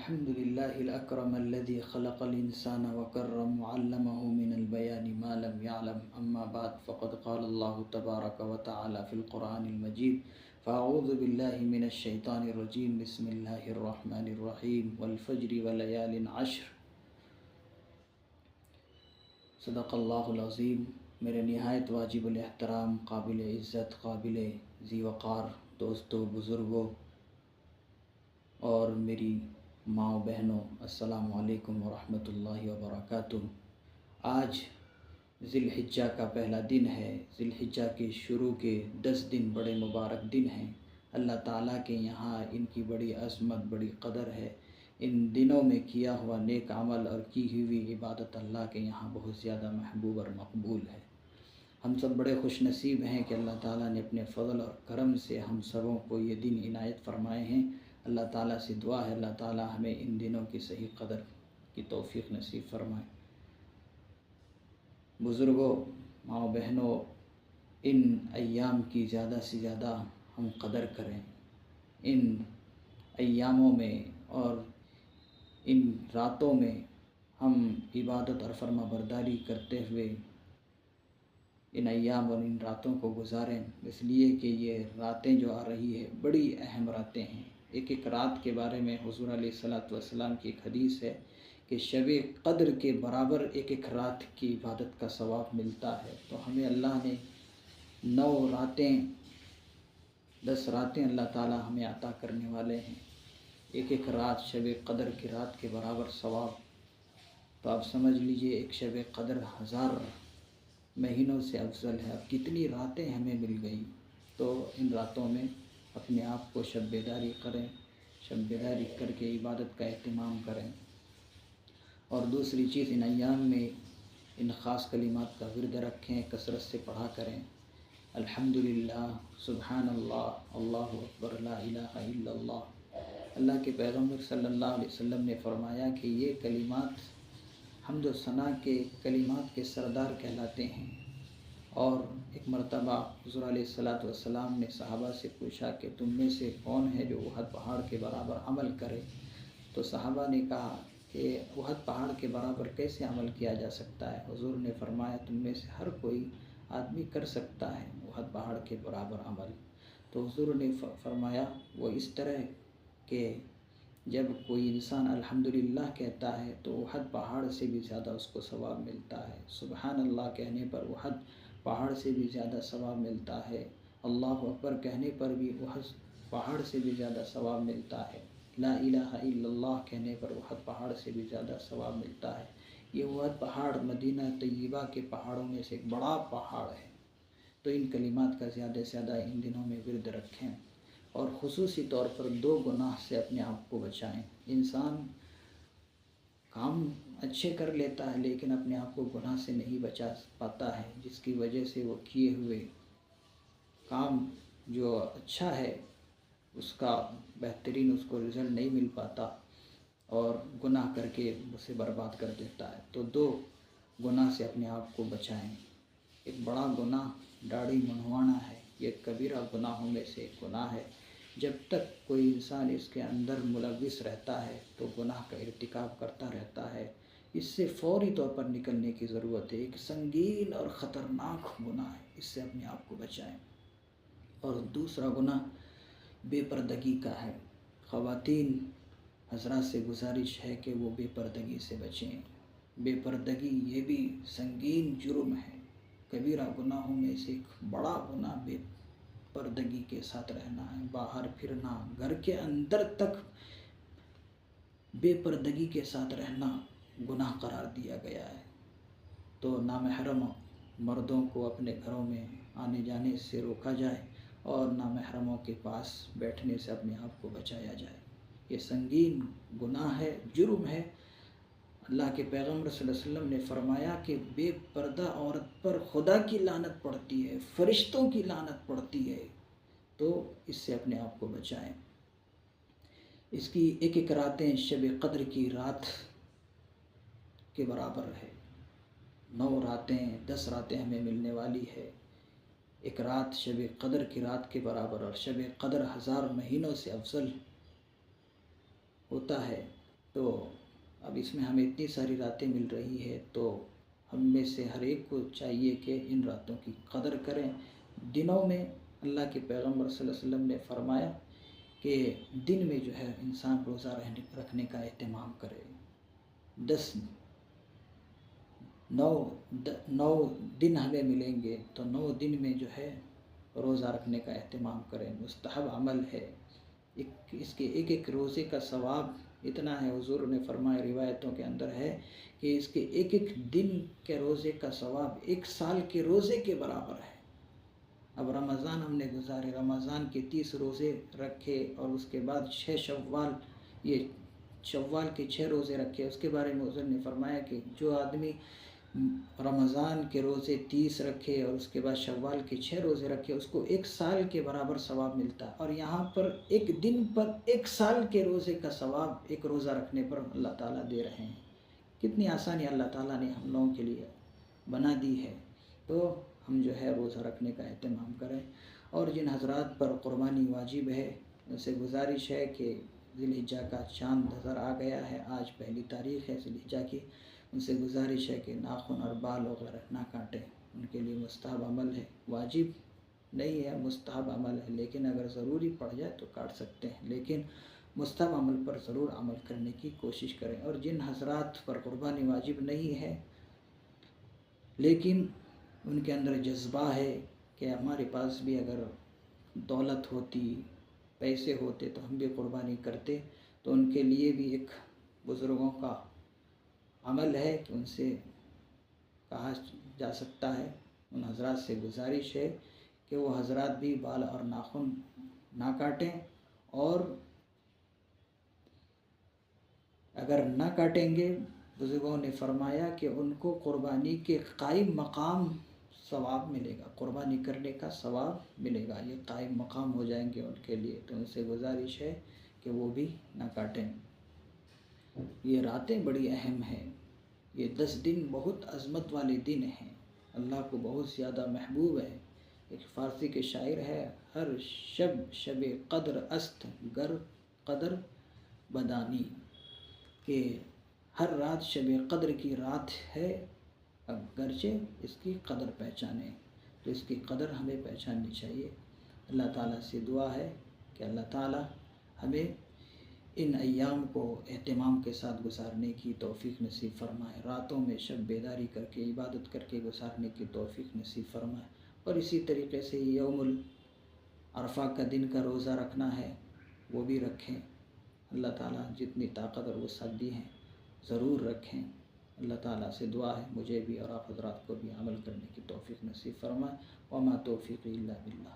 الحمد لله الأكرم الذي خلق الإنسان وكرم وعلمه من البيان ما لم يعلم. أما بعد فقد قال الله تبارك وتعالى في القرآن المجيد فأعوذ بالله من الشيطان الرجيم بسم الله الرحمن الرحيم والفجر وليال عشر. صدق اللہ العظیم. میرے نہایت واجب الاحترام، قابل عزت، قابل ذی وقار دوستوں، بزرگوں اور میری ماں و بہنوں، السلام علیکم ورحمۃ اللہ وبرکاتہ. آج ذی الحجہ کا پہلا دن ہے. ذی الحجہ کے شروع کے 10 دن بڑے مبارک دن ہیں. اللہ تعالیٰ کے یہاں ان کی بڑی عظمت، بڑی قدر ہے. ان دنوں میں کیا ہوا نیک عمل اور کی ہوئی عبادت اللہ کے یہاں بہت زیادہ محبوب اور مقبول ہے. ہم سب بڑے خوش نصیب ہیں کہ اللہ تعالیٰ نے اپنے فضل اور کرم سے ہم سبوں کو یہ دن عنایت فرمائے ہیں. اللہ تعالیٰ سے دعا ہے اللہ تعالیٰ ہمیں ان دنوں کی صحیح قدر کی توفیق نصیب فرمائے. بزرگوں، ماں بہنوں، ان ایام کی زیادہ سے زیادہ ہم قدر کریں. ان ایاموں میں اور ان راتوں میں ہم عبادت اور فرما برداری کرتے ہوئے ان ایام اور ان راتوں کو گزاریں، اس لیے کہ یہ راتیں جو آ رہی ہے بڑی اہم راتیں ہیں. ایک ایک رات کے بارے میں حضور علیہ الصلوۃ والسلام کی ایک حدیث ہے کہ شب قدر کے برابر ایک ایک رات کی عبادت کا ثواب ملتا ہے. تو ہمیں اللہ نے 9 راتیں 10 راتیں اللہ تعالیٰ ہمیں عطا کرنے والے ہیں. ایک ایک رات شب قدر کی رات کے برابر ثواب. تو آپ سمجھ لیجئے ایک شب قدر 1000 مہینوں سے افضل ہے. اب کتنی راتیں ہمیں مل گئی. تو ان راتوں میں اپنے آپ کو شب بیداری کریں، شب بیداری کر کے عبادت کا اہتمام کریں. اور دوسری چیز، ان ایام میں ان خاص کلمات کا ورد رکھیں، کثرت سے پڑھا کریں. الحمدللہ، سبحان اللہ، اللہ اکبر، لا الہ الا اللہ. اللہ کے پیغمبر صلی اللہ علیہ وسلم نے فرمایا کہ یہ کلمات حمد و ثنا کے کلمات کے سردار کہلاتے ہیں. اور ایک مرتبہ حضور علیہ الصلوۃ والسلام نے صحابہ سے پوچھا کہ تم میں سے کون ہے جو احد پہاڑ کے برابر عمل کرے؟ تو صحابہ نے کہا کہ احد پہاڑ کے برابر کیسے عمل کیا جا سکتا ہے؟ حضور نے فرمایا تم میں سے ہر کوئی آدمی کر سکتا ہے احد پہاڑ کے برابر عمل. تو حضور نے فرمایا وہ اس طرح کہ جب کوئی انسان الحمدللہ کہتا ہے تو احد پہاڑ سے بھی زیادہ اس کو ثواب ملتا ہے. سبحان اللہ کہنے پر احد پہاڑ سے بھی زیادہ ثواب ملتا ہے. اللہ اکبر کہنے پر بھی احد پہاڑ سے بھی زیادہ ثواب ملتا ہے. لا الہ الا اللہ کہنے پر احد پہاڑ سے بھی زیادہ ثواب ملتا ہے. یہ احد پہاڑ مدینہ طیبہ کے پہاڑوں میں سے ایک بڑا پہاڑ ہے. تو ان کلمات کا زیادہ سے زیادہ ان دنوں میں ورد رکھیں اور خصوصی طور پر 2 گناہ سے اپنے آپ کو بچائیں. انسان کام اچھے کر لیتا ہے لیکن اپنے آپ کو گناہ سے نہیں بچا پاتا ہے، جس کی وجہ سے وہ کیے ہوئے کام جو اچھا ہے اس کا بہترین اس کو رزلٹ نہیں مل پاتا اور گناہ کر کے اسے برباد کر دیتا ہے. تو 2 گناہ سے اپنے آپ کو بچائیں. ایک بڑا گناہ داڑھی منڈوانا ہے. یہ کبیرہ گناہوں میں سے ایک گناہ ہے. جب تک کوئی انسان اس کے اندر ملوث رہتا ہے تو گناہ کا ارتکاب کرتا رہتا ہے. اس سے فوری طور پر نکلنے کی ضرورت ہے. ایک سنگین اور خطرناک گناہ ہے، اس سے اپنے آپ کو بچائیں. اور دوسرا گناہ بے پردگی کا ہے. خواتین حضرات سے گزارش ہے کہ وہ بے پردگی سے بچیں. بے پردگی یہ بھی سنگین جرم ہے. کبیرہ گناہوں میں سے ایک بڑا گناہ بے پردگی کے ساتھ رہنا ہے. باہر پھرنا، گھر کے اندر تک بے پردگی کے ساتھ رہنا گناہ قرار دیا گیا ہے. تو نامحرم مردوں کو اپنے گھروں میں آنے جانے سے روکا جائے اور نامحرموں کے پاس بیٹھنے سے اپنے آپ کو بچایا جائے. یہ سنگین گناہ ہے، جرم ہے. اللہ کے پیغمبر صلی اللہ علیہ وسلم نے فرمایا کہ بے پردہ عورت پر خدا کی لعنت پڑتی ہے، فرشتوں کی لعنت پڑتی ہے. تو اس سے اپنے آپ کو بچائیں. اس کی ایک ایک راتیں شب قدر کی رات کے برابر ہے. 9 راتیں 10 راتیں ہمیں ملنے والی ہے. ایک رات شب قدر کی رات کے برابر، اور شب قدر 1000 مہینوں سے افضل ہوتا ہے. تو اب اس میں ہمیں اتنی ساری راتیں مل رہی ہے، تو ہم میں سے ہر ایک کو چاہیے کہ ان راتوں کی قدر کریں۔ دنوں میں اللہ کے پیغمبر صلی اللہ علیہ وسلم نے فرمایا کہ دن میں جو ہے انسان روزہ رکھنے کا اہتمام کرے۔ 9 دن ہمیں ملیں گے، تو 9 دن میں جو ہے روزہ رکھنے کا اہتمام کریں، مستحب عمل ہے۔ اس کے ایک ایک روزے کا ثواب اتنا ہے، حضور نے فرمایا، روایتوں کے اندر ہے کہ اس کے ایک ایک دن کے روزے کا ثواب 1 سال کے روزے کے برابر ہے۔ اب رمضان ہم نے گزارے، رمضان کے 30 روزے رکھے، اور اس کے بعد 6 شوال، یہ شوال کے 6 روزے رکھے۔ اس کے بارے میں حضور نے فرمایا کہ جو آدمی رمضان کے روزے 30 رکھے اور اس کے بعد شوال کے 6 روزے رکھے، اس کو 1 سال کے برابر ثواب ملتا ہے۔ اور یہاں پر ایک دن پر 1 سال کے روزے کا ثواب ایک روزہ رکھنے پر اللہ تعالیٰ دے رہے ہیں۔ کتنی آسانی اللہ تعالیٰ نے ہم لوگوں کے لیے بنا دی ہے۔ تو ہم جو ہے روزہ رکھنے کا اہتمام کریں، اور جن حضرات پر قربانی واجب ہے ان سے گزارش ہے کہ ذی الحجہ کا چاند نظر آ گیا ہے، آج پہلی تاریخ ہے ذی الحجہ کی، ان سے گزارش ہے کہ ناخن اور بال وغیرہ نہ کاٹیں، ان کے لیے مستحب عمل ہے، واجب نہیں ہے، مستحب عمل ہے، لیکن اگر ضروری پڑ جائے تو کاٹ سکتے ہیں، لیکن مستحب عمل پر ضرور عمل کرنے کی کوشش کریں۔ اور جن حضرات پر قربانی واجب نہیں ہے لیکن ان کے اندر جذبہ ہے کہ ہمارے پاس بھی اگر دولت ہوتی، پیسے ہوتے تو ہم بھی قربانی کرتے، تو ان کے لیے بھی ایک بزرگوں کا عمل ہے کہ ان سے کہا جا سکتا ہے، ان حضرات سے گزارش ہے کہ وہ حضرات بھی بال اور ناخن نہ کاٹیں، اور اگر نہ کاٹیں گے، بزرگوں نے فرمایا کہ ان کو قربانی کے قائم مقام ثواب ملے گا، قربانی کرنے کا ثواب ملے گا، یہ قائم مقام ہو جائیں گے ان کے لیے۔ تو ان سے گزارش ہے کہ وہ بھی نہ کاٹیں۔ یہ راتیں بڑی اہم ہیں، یہ 10 دن بہت عظمت والے دن ہیں، اللہ کو بہت زیادہ محبوب ہے۔ ایک فارسی کے شاعر ہے، ہر شب قدر است گر قدر بدانی، کہ ہر رات شب قدر کی رات ہے، اگرچہ اس کی قدر پہچانے، تو اس کی قدر ہمیں پہچاننی چاہیے۔ اللہ تعالیٰ سے دعا ہے کہ اللہ تعالیٰ ہمیں ان ایام کو اہتمام کے ساتھ گزارنے کی توفیق نصیب فرمائے، راتوں میں شب بیداری کر کے عبادت کر کے گزارنے کی توفیق نصیب فرمائے۔ اور اسی طریقے سے یوم العرفہ کا دن کا روزہ رکھنا ہے، وہ بھی رکھیں، اللہ تعالیٰ جتنی طاقت اور وسعت دی ہیں ضرور رکھیں۔ اللہ تعالیٰ سے دعا ہے مجھے بھی اور آپ حضرات کو بھی عمل کرنے کی توفیق نصیب فرمائے۔ وما توفیق الا باللہ۔